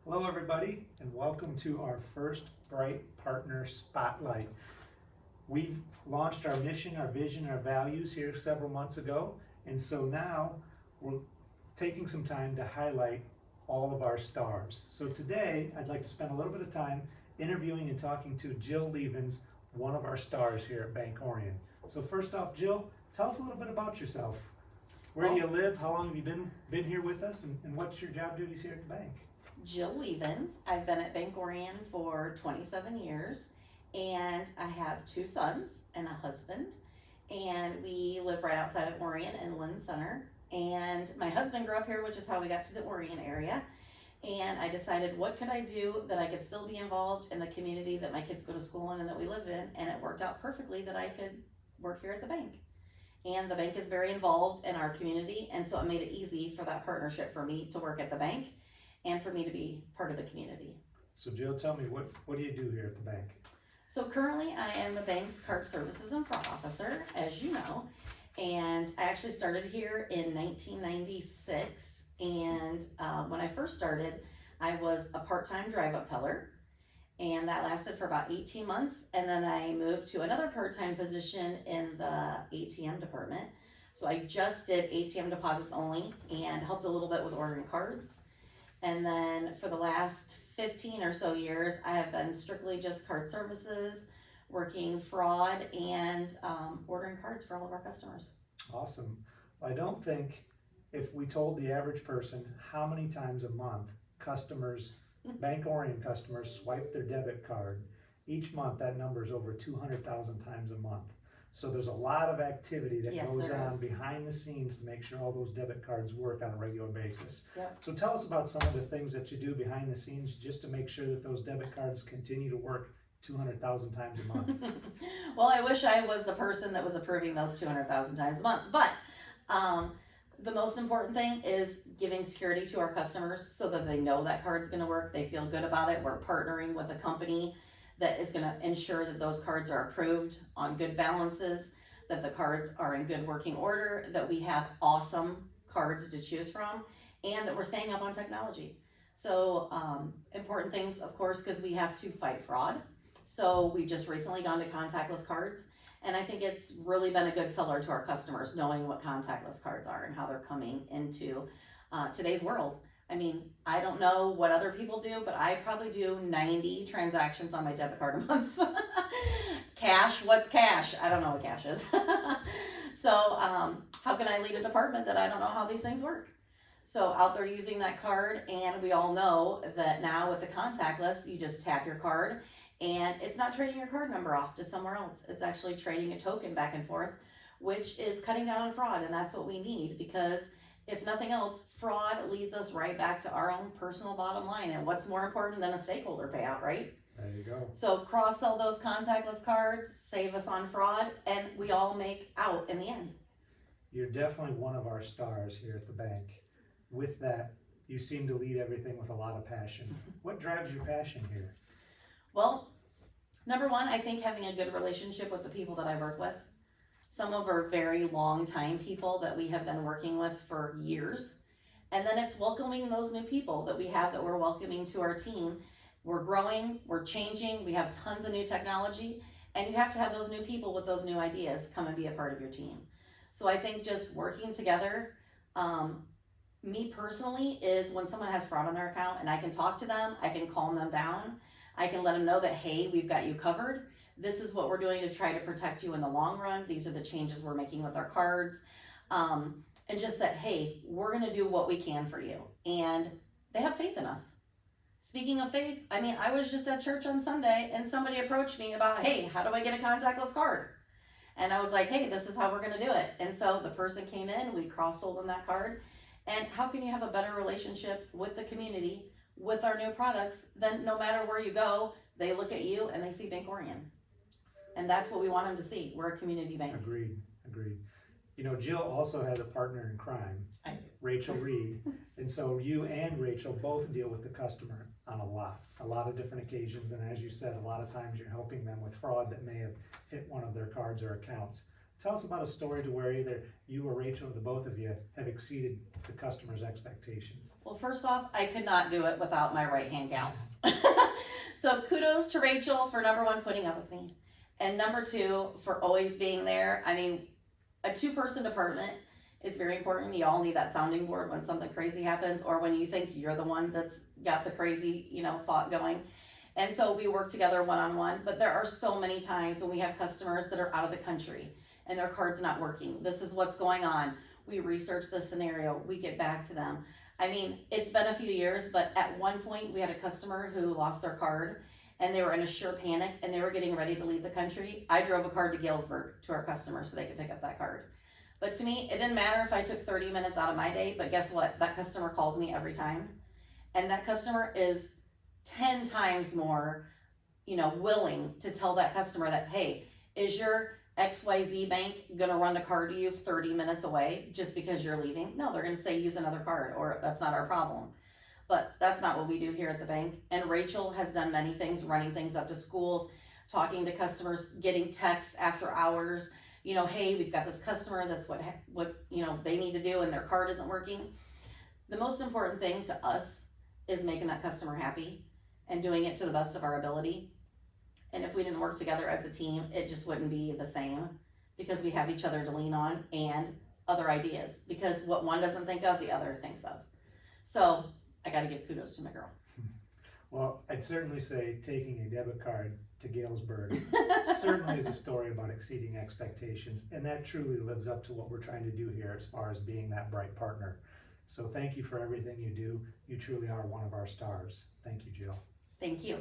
Hello, everybody, and welcome to our first Bright Partner Spotlight. We've launched our mission, our vision, our values here several months ago, and so now we're taking some time to highlight all of our stars. So today, I'd like to spend a little bit of time interviewing and talking to Jill Levens, one of our stars here at Bank Orion. So first off, Jill, tell us a little bit about yourself. Where do you live? How long have you been here with us? And what's your job duties here at the bank? Jill Levens. I've been at Bank Orion for 27 years, and I have two sons and a husband, and we live right outside of Orion in Lynn Center. And my husband grew up here, which is how we got to the Orion area. And I decided, what could I do that I could still be involved in the community that my kids go to school in and that we live in? And it worked out perfectly that I could work here at the bank. And the bank is very involved in our community, and so it made it easy for that partnership for me to work at the bank and for me to be part of the community. So Jill, tell me, what do you do here at the bank? So currently I am the bank's card services and fraud officer, as you know, and I actually started here in 1996. And when I first started, I was a part-time drive-up teller, and that lasted for about 18 months. And then I moved to another part-time position in the ATM department. So I just did ATM deposits only and helped a little bit with ordering cards. And then for the last 15 or so years, I have been strictly just card services, working fraud, and ordering cards for all of our customers. Awesome. Well, I don't think if we told the average person how many times a month customers, Bank Orion customers, swipe their debit card, each month that number is over 200,000 times a month. So there's a lot of activity that goes on behind the scenes to make sure all those debit cards work on a regular basis. Yep. So tell us about some of the things that you do behind the scenes just to make sure that those debit cards continue to work 200,000 times a month. Well, I wish I was the person that was approving those 200,000 times a month, but the most important thing is giving security to our customers so that they know that card's going to work. They feel good about it. We're partnering with a company that is going to ensure that those cards are approved on good balances, that the cards are in good working order, that we have awesome cards to choose from, and that we're staying up on technology. So important things, of course, because we have to fight fraud. So we've just recently gone to contactless cards, and I think it's really been a good seller to our customers, knowing what contactless cards are and how they're coming into today's world. I mean, I don't know what other people do, but I probably do 90 transactions on my debit card a month. Cash, what's cash? I don't know what cash is. So how can I lead a department that I don't know how these things work? So out there using that card, and we all know that now with the contactless, you just tap your card, and it's not trading your card number off to somewhere else. It's actually trading a token back and forth, which is cutting down on fraud, and that's what we need, because if nothing else, fraud leads us right back to our own personal bottom line. And what's more important than a stakeholder payout, right? There you go. So cross-sell those contactless cards, save us on fraud, and we all make out in the end. You're definitely one of our stars here at the bank. With that, you seem to lead everything with a lot of passion. What drives your passion here? Well, number one, I think having a good relationship with the people that I work with. Some of our very long time people that we have been working with for years. And then it's welcoming those new people that we have that we're welcoming to our team. We're growing, we're changing, we have tons of new technology, and you have to have those new people with those new ideas come and be a part of your team. So I think just working together, me personally, is when someone has fraud on their account and I can talk to them, I can calm them down, I can let them know that, hey, we've got you covered. This is what we're doing to try to protect you in the long run. These are the changes we're making with our cards. And just that, hey, we're going to do what we can for you. And they have faith in us. Speaking of faith, I mean, I was just at church on Sunday and somebody approached me about, hey, how do I get a contactless card? And I was like, hey, this is how we're going to do it. And so the person came in, we cross-sold them that card. And how can you have a better relationship with the community, with our new products, than no matter where you go, they look at you and they see Bank Orion. And that's what we want them to see. We're a community bank. Agreed. You know, Jill also has a partner in crime, Rachel Reed. And so you and Rachel both deal with the customer on a lot of different occasions. And as you said, a lot of times you're helping them with fraud that may have hit one of their cards or accounts. tell us about a story to where either you or Rachel, or the both of you, have exceeded the customer's expectations. Well, first off, I could not do it without my right-hand gal. So kudos to Rachel for number one, putting up with me. And number two, for always being there. I mean, a two-person department is very important. You all need that sounding board when something crazy happens, or when you think you're the one that's got the crazy, thought going. And so we work together one-on-one, but there are so many times when we have customers that are out of the country and their card's not working. This is what's going on. We research the scenario, we get back to them. I mean, it's been a few years, but at one point we had a customer who lost their card and they were in a sure panic and they were getting ready to leave the country. I drove a card to Galesburg to our customer so they could pick up that card. But to me, it didn't matter if I took 30 minutes out of my day, but guess what? That customer calls me every time. And that customer is 10 times more, willing to tell that customer that, hey, is your XYZ bank gonna run a card to you 30 minutes away just because you're leaving? No, they're gonna say use another card, or that's not our problem. But that's not what we do here at the bank. And Rachel has done many things, running things up to schools, talking to customers, getting texts after hours, hey, we've got this customer, that's what they need to do and their card isn't working. The most important thing to us is making that customer happy and doing it to the best of our ability. And if we didn't work together as a team, it just wouldn't be the same, because we have each other to lean on and other ideas, because what one doesn't think of, the other thinks of. So I got to give kudos to my girl. Well, I'd certainly say taking a debit card to Galesburg certainly is a story about exceeding expectations, and that truly lives up to what we're trying to do here as far as being that bright partner. So thank you for everything you do. You truly are one of our stars. Thank you, Jill. Thank you.